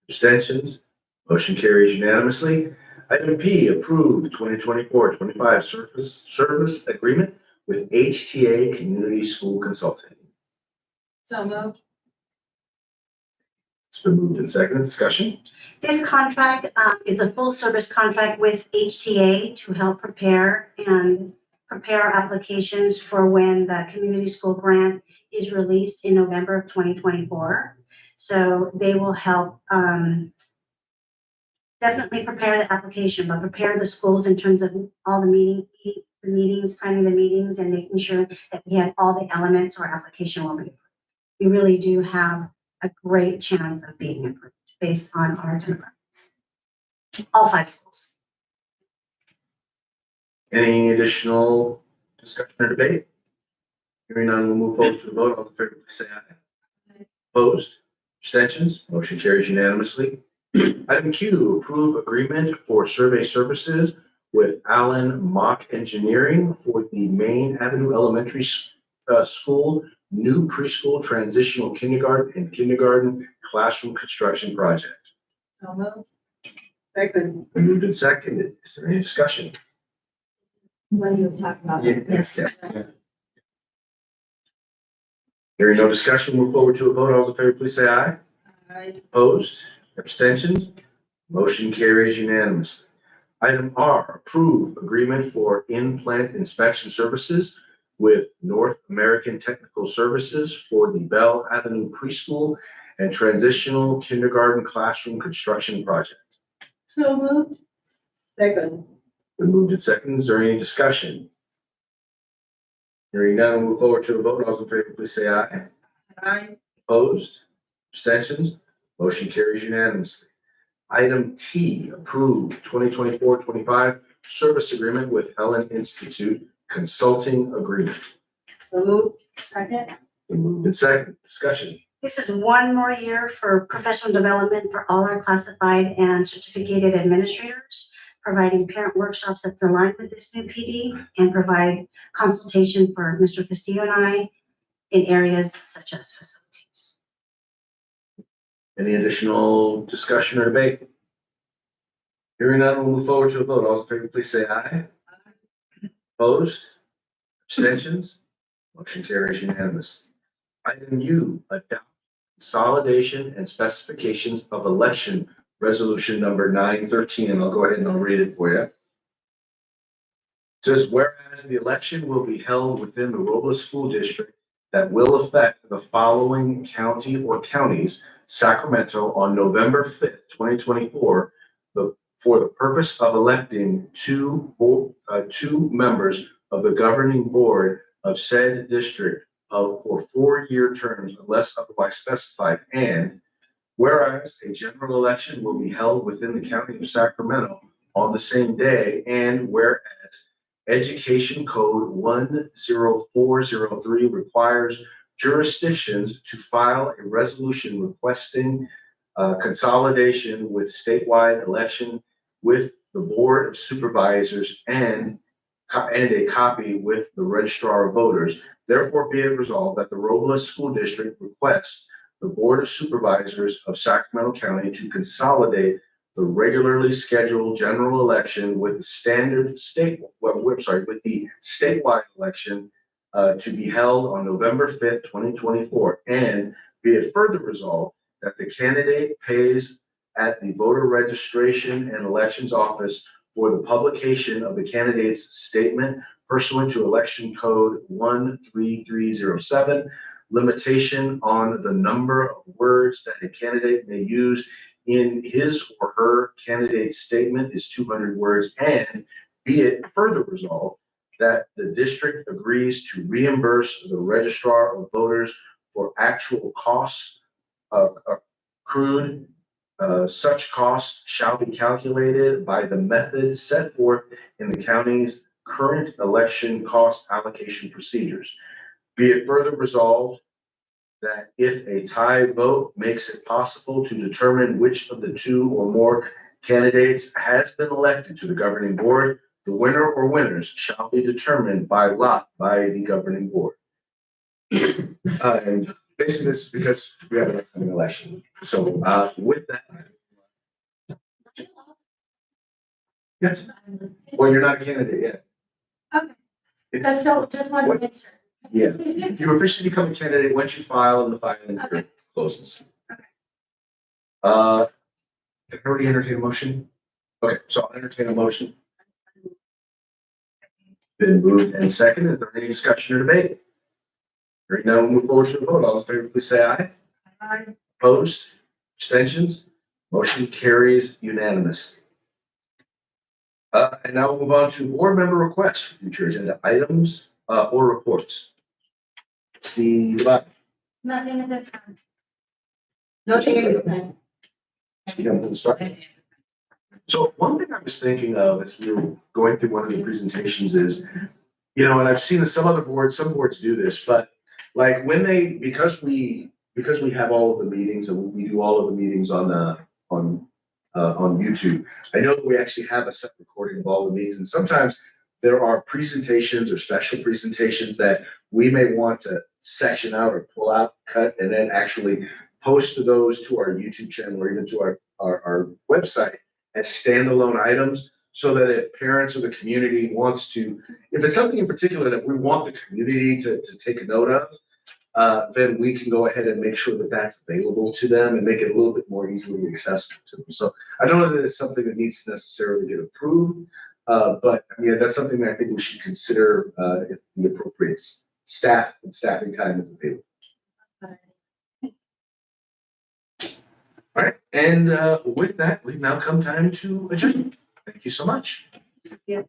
[SPEAKER 1] Abstentions? Motion carries unanimously. Item P, approve 2024-25 service agreement with HTA Community School Consulting.
[SPEAKER 3] So moved.
[SPEAKER 1] It's been moved and seconded. Discussion?
[SPEAKER 5] This contract is a full service contract with HTA to help prepare applications for when the community school grant is released in November of 2024. So they will help definitely prepare the application, but prepare the schools in terms of all the meetings, planning the meetings, and making sure that we have all the elements or application will be approved. We really do have a great chance of being approved based on our demographics. All 5 schools.
[SPEAKER 1] Any additional discussion or debate? Hearing none, we'll move forward to a vote. All in favor, please say aye. Opposed? Abstentions? Motion carries unanimously. Item Q, approve agreement for survey services with Allen Mock Engineering for the Main Avenue Elementary School new preschool transitional kindergarten and kindergarten classroom construction project.
[SPEAKER 3] So moved.
[SPEAKER 8] Second.
[SPEAKER 1] Moved and seconded. Is there any discussion?
[SPEAKER 3] When you talk about.
[SPEAKER 6] Yeah.
[SPEAKER 5] Yes.
[SPEAKER 6] Yeah.
[SPEAKER 1] Hearing no discussion, move forward to a vote. All in favor, please say aye.
[SPEAKER 3] Aye.
[SPEAKER 1] Opposed? Abstentions? Motion carries unanimously. Item R, approve agreement for in-plant inspection services with North American Technical Services for the Bell Avenue Preschool and Transitional Kindergarten Classroom Construction Project.
[SPEAKER 3] So moved.
[SPEAKER 8] Second.
[SPEAKER 1] Been moved and seconded. Is there any discussion? Hearing none, we'll move forward to a vote. All those in favor, please say aye.
[SPEAKER 3] Aye.
[SPEAKER 1] Opposed? Abstentions? Motion carries unanimously. Item T, approve 2024-25 service agreement with Helen Institute Consulting Agreement.
[SPEAKER 3] So moved. Second.
[SPEAKER 1] Been moved and seconded. Discussion.
[SPEAKER 5] This is one more year for professional development for all our classified and certificated administrators, providing parent workshops that's aligned with this new PD, and provide consultation for Mr. Castillo and I in areas such as facilities.
[SPEAKER 1] Any additional discussion or debate? Hearing none, we'll move forward to a vote. All those in favor, please say aye. Opposed? Abstentions? Motion carries unanimously. Item U, adopt consolidation and specifications of election resolution number 913. And I'll go ahead and I'll read it for you. It says, whereas the election will be held within the Robla School District that will affect the following county or counties, Sacramento, on November 5th, 2024, for the purpose of electing two members of the governing board of said district for 4-year terms unless otherwise specified. And whereas a general election will be held within the county of Sacramento on the same day, and whereas Education Code 10403 requires jurisdictions to file a resolution requesting consolidation with statewide election with the Board of Supervisors and a copy with the Registrar of Voters. Therefore, be it resolved that the Robla School District requests the Board of Supervisors of Sacramento County to consolidate the regularly scheduled general election with the with the statewide election to be held on November 5th, 2024. And be it further resolved that the candidate pays at the voter registration and elections office for the publication of the candidate's statement pursuant to election code 13307, limitation on the number of words that a candidate may use in his or her candidate's statement is 200 words, and be it further resolved that the district agrees to reimburse the registrar of voters for actual costs accrued. Such costs shall be calculated by the method set forth in the county's current election cost allocation procedures. Be it further resolved that if a tie vote makes it possible to determine which of the two or more candidates has been elected to the governing board, the winner or winners shall be determined by lot by the governing board. And basically this is because we have an upcoming election. So, with that. Yes, well, you're not a candidate yet.
[SPEAKER 5] Just wanted to make sure.
[SPEAKER 1] Yeah, you officially become a candidate once you file and the filing period closes. Can I already entertain a motion? Okay, so I'll entertain a motion. Been moved and seconded. Is there any discussion or debate? Hearing none, we'll move forward to a vote. All those in favor, please say aye.
[SPEAKER 7] Aye.
[SPEAKER 1] Opposed? Abstentions? Motion carries unanimously. And now we'll move on to board member requests for future agenda items, or reports. Steve,
[SPEAKER 5] Nothing at this time.
[SPEAKER 8] No changes then.
[SPEAKER 1] So one thing I was thinking of as we were going through one of the presentations is, you know, and I've seen that some boards do this, but like when they, because we have all of the meetings and we do all of the meetings on YouTube, I know that we actually have a set recording of all the meetings, and sometimes there are presentations or special presentations that we may want to section out or pull out, cut, and then actually post those to our YouTube channel or even to our website as standalone items, so that if parents or the community wants to, if it's something in particular that we want the community to take a note of, then we can go ahead and make sure that that's available to them and make it a little bit more easily accessible to them. So I don't know that it's something that needs to necessarily get approved, but I mean, that's something that I think we should consider if the appropriate staff and staffing time is available. All right, and with that, we've now come time to adjourn. Thank you so much.
[SPEAKER 5] Yeah.